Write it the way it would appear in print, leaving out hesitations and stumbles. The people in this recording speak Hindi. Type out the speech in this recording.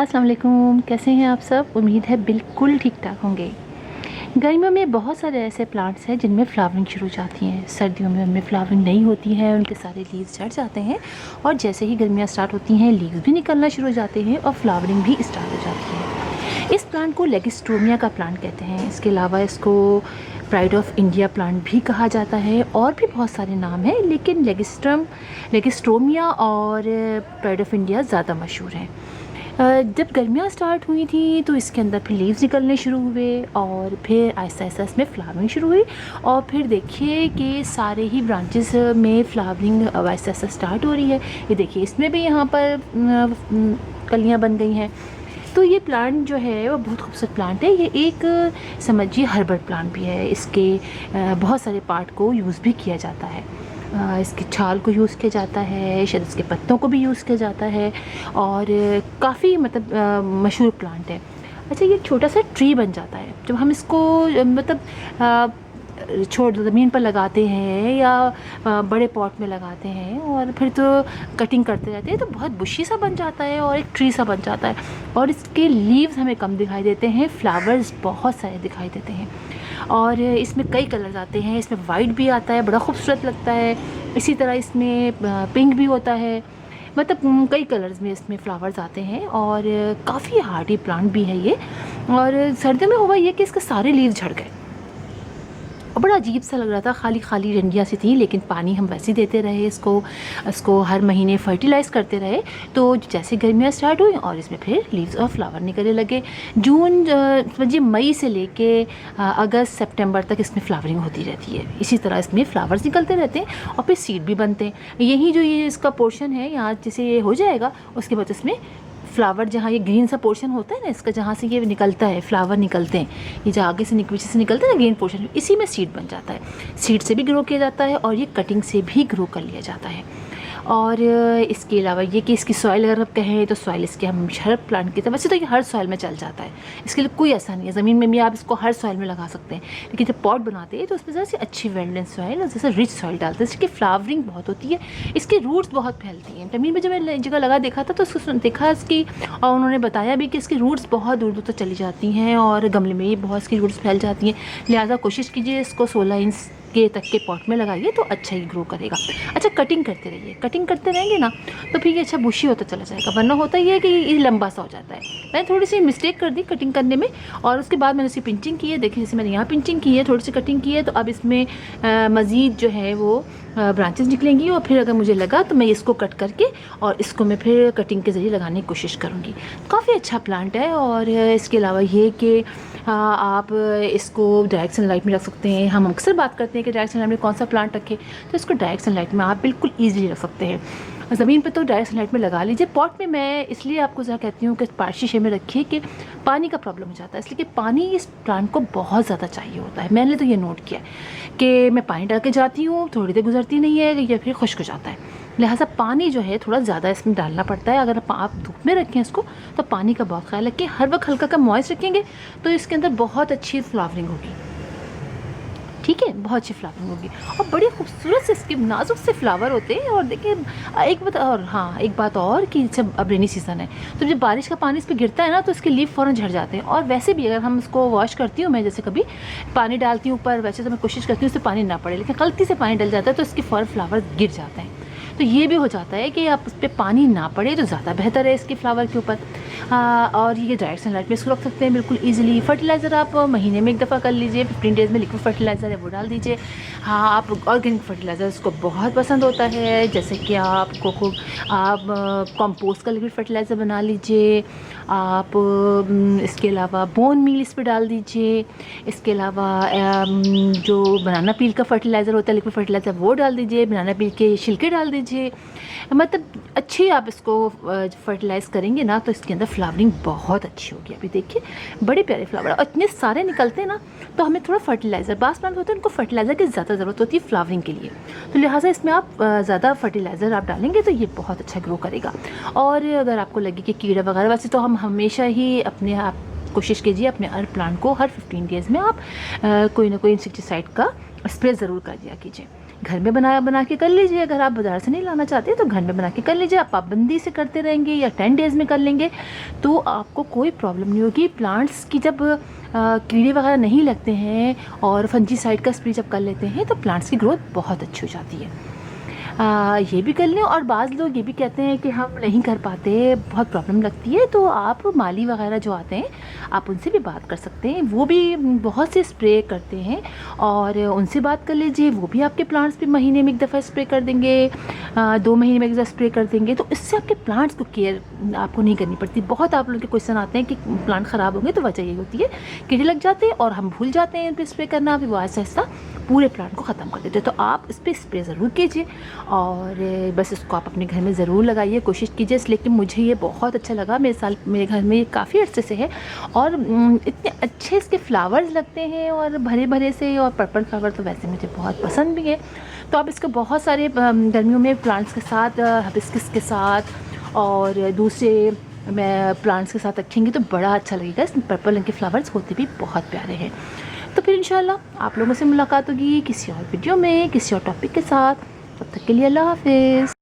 अस्सलाम वालेकुम, कैसे हैं आप सब। उम्मीद है बिल्कुल ठीक ठाक होंगे। गर्मियों में बहुत सारे ऐसे प्लांट्स हैं जिनमें फ्लावरिंग शुरू हो जाती हैं। सर्दियों में उनमें फ्लावरिंग नहीं होती है, उनके सारे लीव्स झड़ जाते हैं और जैसे ही गर्मियाँ स्टार्ट होती हैं लीव्स भी निकलना शुरू हो जाते हैं और फ्लावरिंग भी स्टार्ट हो जाती है। इस प्लांट को लेगिस्ट्रोमिया का प्लांट कहते हैं। इसके अलावा इसको प्राइड ऑफ इंडिया प्लांट भी कहा जाता है और भी बहुत सारे नाम हैं, लेकिन लेगिस्ट्रोमिया और प्राइड ऑफ इंडिया ज़्यादा मशहूर हैं। जब गर्मियाँ स्टार्ट हुई थी तो इसके अंदर फिर लीव्स निकलने शुरू हुए और फिर आहिस्ता आहिस्ता इसमें फ्लावरिंग शुरू हुई और फिर देखिए कि सारे ही ब्रांचेस में फ्लावरिंग आहिस्ता आहिस्ता स्टार्ट हो रही है। ये देखिए इसमें भी यहाँ पर कलियाँ बन गई हैं। तो ये प्लांट जो है वो बहुत खूबसूरत प्लांट है। ये एक समझिए हर्बल प्लांट भी है। इसके बहुत सारे पार्ट को यूज़ भी किया जाता है। इसकी छाल को यूज़ किया जाता है, शायद इसके पत्तों को भी यूज़ किया जाता है और काफ़ी मतलब मशहूर प्लांट है। अच्छा, ये छोटा सा ट्री बन जाता है जब हम इसको मतलब छोड़ ज़मीन पर लगाते हैं या बड़े पॉट में लगाते हैं और फिर तो कटिंग करते रहते हैं तो बहुत बुशी सा बन जाता है और एक ट्री सा बन जाता है और इसके लीव्स हमें कम दिखाई देते हैं, फ्लावर्स बहुत सारे दिखाई देते हैं और इसमें कई कलर्स आते हैं। इसमें वाइट भी आता है, बड़ा खूबसूरत लगता है। इसी तरह इसमें पिंक भी होता है, मतलब कई कलर्स में इसमें फ्लावर्स आते हैं और काफ़ी हार्डी प्लांट भी है ये। और सर्दियों में हुआ ये कि इसके सारे लीव्स झड़ गए और बड़ा अजीब सा लग रहा था, खाली खाली डंडियाँ सी थी, लेकिन पानी हम वैसे ही देते रहे इसको हर महीने फर्टिलाइज़ करते रहे। तो जैसे गर्मियाँ स्टार्ट हुई और इसमें फिर लीव्स और फ्लावर निकलने लगे। जून समझिए मई से लेके अगस्त सितंबर तक इसमें फ्लावरिंग होती रहती है। इसी तरह इसमें फ्लावर्स निकलते रहते हैं और फिर सीड भी बनते हैं। यही जो ये इसका पोर्शन है यहाँ जैसे ये हो जाएगा उसके बाद इसमें फ्लावर, जहाँ ये ग्रीन सा पोर्शन होता है ना इसका, जहाँ से ये निकलता है फ्लावर निकलते हैं, ये जो आगे से पीछे से निकलता है ना ग्रीन पोर्शन, इसी में सीड बन जाता है। सीड से भी ग्रो किया जाता है और ये कटिंग से भी ग्रो कर लिया जाता है। और इसके अलावा ये कि इसकी सॉइल अगर आप कहें तो सॉइल इसके हम हर प्लांट की तरह, वैसे तो ये हर सॉइल में चल जाता है, इसके लिए कोई ऐसा नहीं है। ज़मीन में भी आप इसको हर सॉइल में लगा सकते हैं, लेकिन जब पॉट बनाते हैं तो उसमें ज़रा सी अच्छी वेल्डन सॉइल और जैसे रिच सॉइल डालते हैं जिसकी फ्लावरिंग बहुत होती है। इसकी रूट्स बहुत फैलती हैं। ज़मीन में जब मैं जगह लगा देखा था तो उसको देखा इसकी, और उन्होंने बताया भी कि इसकी रूट्स बहुत दूर दूर तक चली जाती हैं और गमले में ही बहुत इसकी रूट्स फैल जाती हैं। लिहाजा कोशिश कीजिए इसको 16 इंच के तक के पॉट में लगाइए तो अच्छा ही ग्रो करेगा। अच्छा, कटिंग करते रहिए, कटिंग करते रहेंगे ना तो फिर ये अच्छा बुशी होता चला जाएगा, वरना होता ही है कि ये लंबा सा हो जाता है। मैंने थोड़ी सी मिस्टेक कर दी कटिंग करने में और उसके बाद मैंने इसकी पिंचिंग की है। देखिए जैसे मैंने यहाँ पिंचिंग की है, थोड़ी सी कटिंग की है, तो अब इसमें मज़ीद जो है वो ब्रांचेस निकलेंगी और फिर अगर मुझे लगा तो मैं इसको कट करके और इसको मैं फिर कटिंग के ज़रिए लगाने की कोशिश करूँगी। काफ़ी अच्छा प्लांट है। और इसके अलावा ये कि आप इसको डायरेक्ट सनलाइट में रख सकते हैं। हम अक्सर बात करते हैं कि डायरेक्ट सनलाइट में कौन सा प्लांट रखें, तो इसको डायरेक्ट सनलाइट में आप बिल्कुल ईजिली रख सकते हैं। ज़मीन पे तो डायरेक्ट सनलाइट में लगा लीजिए। पॉट में मैं इसलिए आपको ज़रा कहती हूँ कि पारसी शीशे में रखिए कि पानी का प्रॉब्लम हो जाता है, इसलिए कि पानी इस प्लांट को बहुत ज़्यादा चाहिए होता है। मैंने तो ये नोट किया कि मैं पानी डाल के जाती हूँ, थोड़ी देर गुजरती नहीं है या फिर खुश्क हो जाता है। लिहाजा पानी जो है थोड़ा ज़्यादा इसमें डालना पड़ता है। अगर आप धूप में रखें इसको तो पानी का बहुत ख्याल रखें, हर वक्त हल्का का मॉइस्ट रखेंगे तो इसके अंदर बहुत अच्छी फ्लावरिंग होगी। ठीक है, बहुत अच्छी फ्लावरिंग होगी और बड़े खूबसूरत से इसके नाजुक से फ्लावर होते हैं। और देखिए एक बात और कि जब अब रेनी सीज़न है तो जब बारिश का पानी इस पर गिरता है ना तो इसके लीव फ़ौरन झड़ जाते हैं। और वैसे भी अगर हम इसको वॉश करती हूँ, मैं जैसे कभी पानी डालती हूँ ऊपर, वैसे तो मैं कोशिश करती हूँ उससे पानी ना पड़े, लेकिन गलती से पानी डल जाता है तो इसके फ़ौरन फ्लावर गिर जाते हैं। तो ये भी हो जाता है कि आप उस पर पानी ना पड़े तो ज़्यादा बेहतर है इसके फ्लावर के ऊपर। और ये डायरेक्ट सनलाइट में इसको रख सकते हैं बिल्कुल ईजिली। फर्टिलाइज़र आप महीने में एक दफ़ा कर लीजिए, 15 डेज़ में लिक्विड फर्टिलाइज़र है वो डाल दीजिए। हाँ, आप ऑर्गेनिक फर्टिलाइज़र इसको बहुत पसंद होता है, जैसे कि आप कंपोस्ट का लिक्विड फर्टिलाइज़र बना लीजिए। आप इसके अलावा बोन मील इस पर डाल दीजिए। इसके अलावा जो बनाना पील का फर्टिलाइज़र होता है लिक्विड फर्टिलाइज़र वो डाल दीजिए। बनाना पील के छिलके डाल दीजिए। मतलब अच्छी आप इसको फर्टिलाइज़ करेंगे ना तो इसके अंदर फ्लावरिंग बहुत अच्छी होगी। अभी देखिए बड़े प्यारे फ्लावर और इतने सारे निकलते हैं ना, तो हमें थोड़ा फर्टिलाइज़र, बास प्लांट होते हैं उनको फर्टिलाइज़र की ज़्यादा ज़रूरत होती है फ्लावरिंग के लिए, तो लिहाजा इसमें आप ज़्यादा फर्टिलाइज़र आप डालेंगे तो ये बहुत अच्छा ग्रो करेगा। और अगर आपको लगे कि कीड़ा वगैरह, वैसे तो हम हमेशा ही अपने आप कोशिश कीजिए अपने हर प्लांट को हर 15 डेज़ में आप कोई ना कोई इंसेक्टिसाइड का स्प्रे ज़रूर कर दिया कीजिए। घर में बना के कर लीजिए, अगर आप बाज़ार से नहीं लाना चाहते तो घर में बना के कर लीजिए। आप पाबंदी से करते रहेंगे या 10 डेज़ में कर लेंगे तो आपको कोई प्रॉब्लम नहीं होगी। प्लांट्स की जब कीड़े वगैरह नहीं लगते हैं और फंजीसाइड का स्प्रे जब कर लेते हैं तो प्लांट्स की ग्रोथ बहुत अच्छी हो जाती है। ये भी कर लें। और बाज़ लोग ये भी कहते हैं कि हम नहीं कर पाते, बहुत प्रॉब्लम लगती है, तो आप माली वगैरह जो आते हैं आप उनसे भी बात कर सकते हैं। वो भी बहुत से स्प्रे करते हैं और उनसे बात कर लीजिए, वो भी आपके प्लांट्स पे महीने में एक दफ़ा स्प्रे कर देंगे, 2 महीने में एक दफ़ा स्प्रे कर देंगे। तो इससे आपके प्लांट्स को केयर आपको नहीं करनी पड़ती। बहुत आप लोगों के क्वेश्चन आते हैं कि प्लांट ख़राब होंगे, तो वजह ये होती है कीड़े लग जाते हैं और हम भूल जाते हैं उन पर स्प्रे करना, फिर वो आहिस्ता पूरे प्लांट को ख़त्म कर देते हैं। तो आप इस पर स्प्रे ज़रूर कीजिए और बस इसको आप अपने घर में ज़रूर लगाइए, कोशिश कीजिए। लेकिन मुझे ये बहुत अच्छा लगा, मेरे घर में ये काफ़ी अर्से से है और इतने अच्छे इसके फ्लावर्स लगते हैं और भरे भरे से, और पर्पल फ्लावर तो वैसे मुझे बहुत पसंद भी है। तो आप इसको बहुत सारे गर्मियों में प्लांट्स के साथ, हिबिस्कस के साथ और दूसरे मैं प्लांट्स के साथ रखेंगे तो बड़ा अच्छा लगेगा। इसमें पर्पल रंग के फ्लावर्स होते भी बहुत प्यारे हैं। तो फिर इंशाल्लाह आप लोगों से मुलाकात होगी किसी और वीडियो में, किसी और टॉपिक के साथ। तब तक के लिए अल्लाह हाफ़िज़।